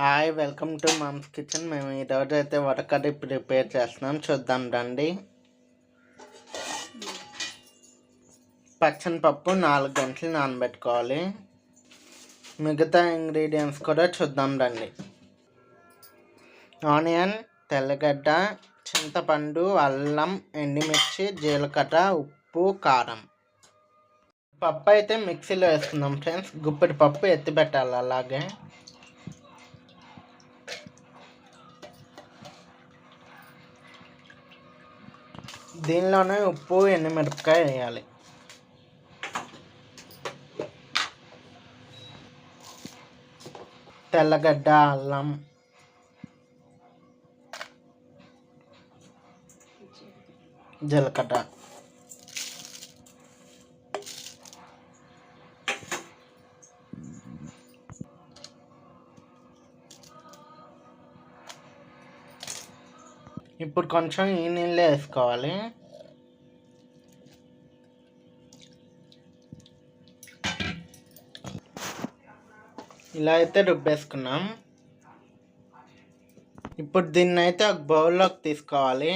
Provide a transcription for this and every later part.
Hi, welcome to mom's kitchen. మేము ఈరోజు అయితే వడకర్రీ ప్రిపేర్ చేస్తున్నాం, చూద్దాం రండి. పచ్చని పప్పు 4 గంటలు నానబెట్టుకోవాలి. మిగతా ఇంగ్రీడియంట్స్ కూడా చూద్దాం రండి. ఆనియన్, తెల్లగడ్డ, చింతపండు, అల్లం, ఎండుమిర్చి, జీలకర్ర, ఉప్పు, కారం. పప్పు అయితే మిక్సీలో వేసుకుందాం ఫ్రెండ్స్. గుప్పెడు పప్పు ఎత్తి పెట్టాలి. అలాగే దీనిలోనే ఉప్పు, ఎండుమిరపకాయ వేయాలి. తెల్లగడ్డ, అల్లం, జీలకర్ర. ఇప్పుడు కొంచెం ఈ నీళ్ళే వేసుకోవాలి. ఇలా అయితే రుబ్బేసుకున్నాం. ఇప్పుడు దీన్ని అయితే ఒక బౌల్లోకి తీసుకోవాలి.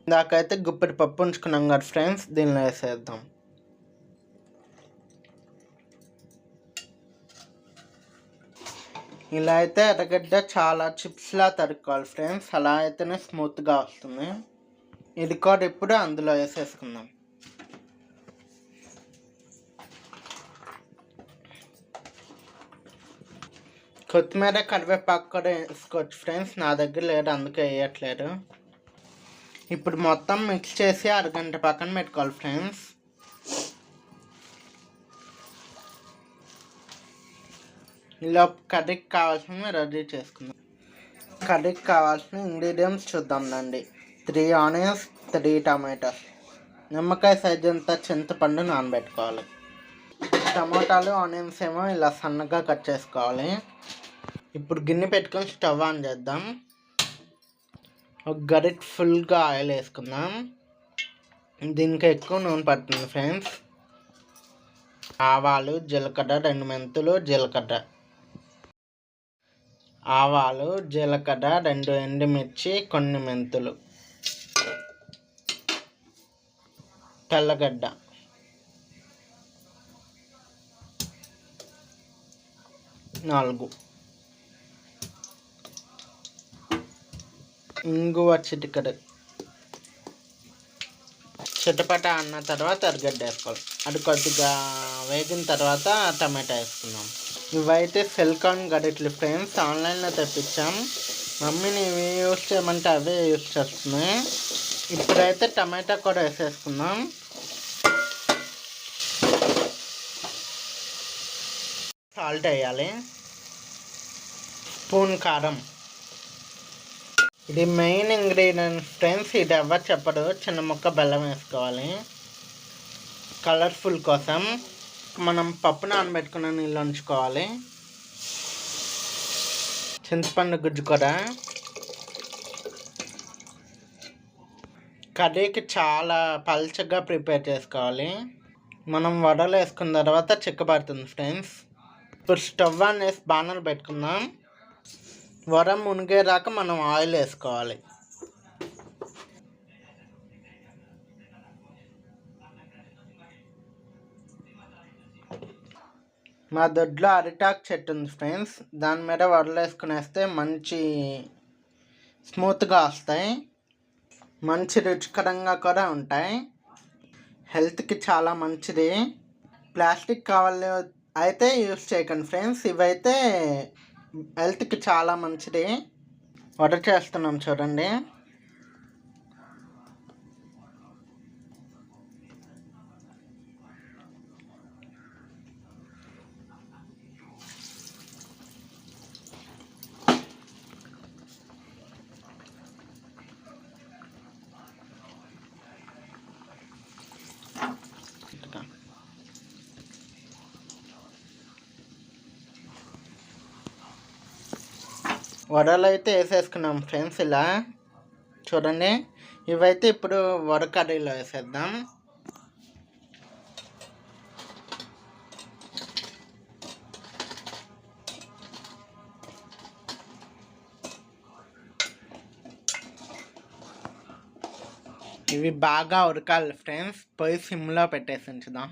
ఇందాకైతే గుప్పెడు పప్పు ఉంచుకున్నాం కదా ఫ్రెండ్స్, దీనిలో వేసేద్దాం. ఇలా అయితే ఎర్రగడ్డ చాలా చిప్స్లా తరుక్కోవాలి ఫ్రెండ్స్, అలా అయితేనే స్మూత్గా వస్తుంది. ఇది కూడా ఇప్పుడు అందులో వేసేసుకుందాం. కొత్తిమీర, కరివేపాకు కూడా వేసుకోవచ్చు ఫ్రెండ్స్, నా దగ్గర లేదు అందుకే వేయట్లేదు. ఇప్పుడు మొత్తం మిక్స్ చేసి అరగంట పక్కన పెట్టుకోవాలి ఫ్రెండ్స్. ఇలా కర్రీకి కావాల్సినవి రెడీ చేసుకుందాం. కర్రీకి కావాల్సిన ఇంగ్రీడియంట్స్ చూద్దాం రండి. 3 ఆనియన్స్, 3 టమాటాస్, నిమ్మకాయ సైజ్ అంతా చింతపండు నానబెట్టుకోవాలి. టమాటాలు, ఆనియన్స్ ఏమో ఇలా సన్నగా కట్ చేసుకోవాలి. ఇప్పుడు గిన్నె పెట్టుకొని స్టవ్ ఆన్ చేద్దాం. ఒక గరిటె ఫుల్గా ఆయిల్ వేసుకుందాం. దీనికి ఎక్కువ నూనె పడుతుంది ఫ్రెండ్స్. ఆవాలు, జీలకర్ర, 2 మెంతులు, జీలకర్ర, ఆవాలు, జీలకర్ర, 2 ఎండుమిర్చి, కొన్ని మెంతులు, తెల్లగడ్డ, నాలుగు, ఇంగువ చిటికెడు. చిటపట అన్న తర్వాత ఎర్రగడ్డ వేసుకోవాలి. అది కొద్దిగా వేగిన తర్వాత టమాటా వేసుకుందాం. ఇవైతే సిలికాన్ గరిటెలు ఫ్రెండ్స్, ఆన్లైన్లో తెప్పించాం. మమ్మీని ఇవి యూస్ చేయమంటే అవే యూస్ చేస్తున్నాయి. ఇప్పుడైతే టమాటా కూడా వేసేసుకుందాం. సాల్ట్ వేయాలి. స్పూన్ కారం. ఇది మెయిన్ ఇంగ్రీడియంట్ ఫ్రెండ్స్, ఇది ఎవరు చెప్పరు. చిన్న ముక్క బెల్లం వేసుకోవాలి కలర్ఫుల్ కోసం. మనం పప్పు నానబెట్టుకున్న నీళ్ళు ఉంచుకోవాలి. చింతపండు గుజ్జు కూడా. కర్రీకి చాలా పల్చగా ప్రిపేర్ చేసుకోవాలి. మనం వడలు వేసుకున్న తర్వాత చిక్కబడుతుంది ఫ్రెండ్స్. ఇప్పుడు స్టవ్ ఆన్ వేసి బాణలు పెట్టుకుందాం. వడ మునిగేదాకా మనం ఆయిల్ వేసుకోవాలి. మా దొడ్లో అరిటాకు చెట్టు ఉంది ఫ్రెండ్స్, దాని మీద వడలు వేసుకునేస్తే మంచి స్మూత్గా వస్తాయి, మంచి రుచికరంగా కూడా ఉంటాయి. హెల్త్కి చాలా మంచిది. ప్లాస్టిక్ కావాలి అయితే యూస్ చేయకండి ఫ్రెండ్స్, ఇవైతే హెల్త్కి చాలా మంచిది. వడ చేస్తున్నాం చూడండి. వడలు అయితే వేసేసుకున్నాం ఫ్రెండ్స్. ఇలా చూడండి, ఇవైతే ఇప్పుడు వరకర్రీలో వేసేద్దాం. ఇవి బాగా ఉడకాలి ఫ్రెండ్స్. పొయ్యి సిమ్లో పెట్టేసి ఉంచుదాం.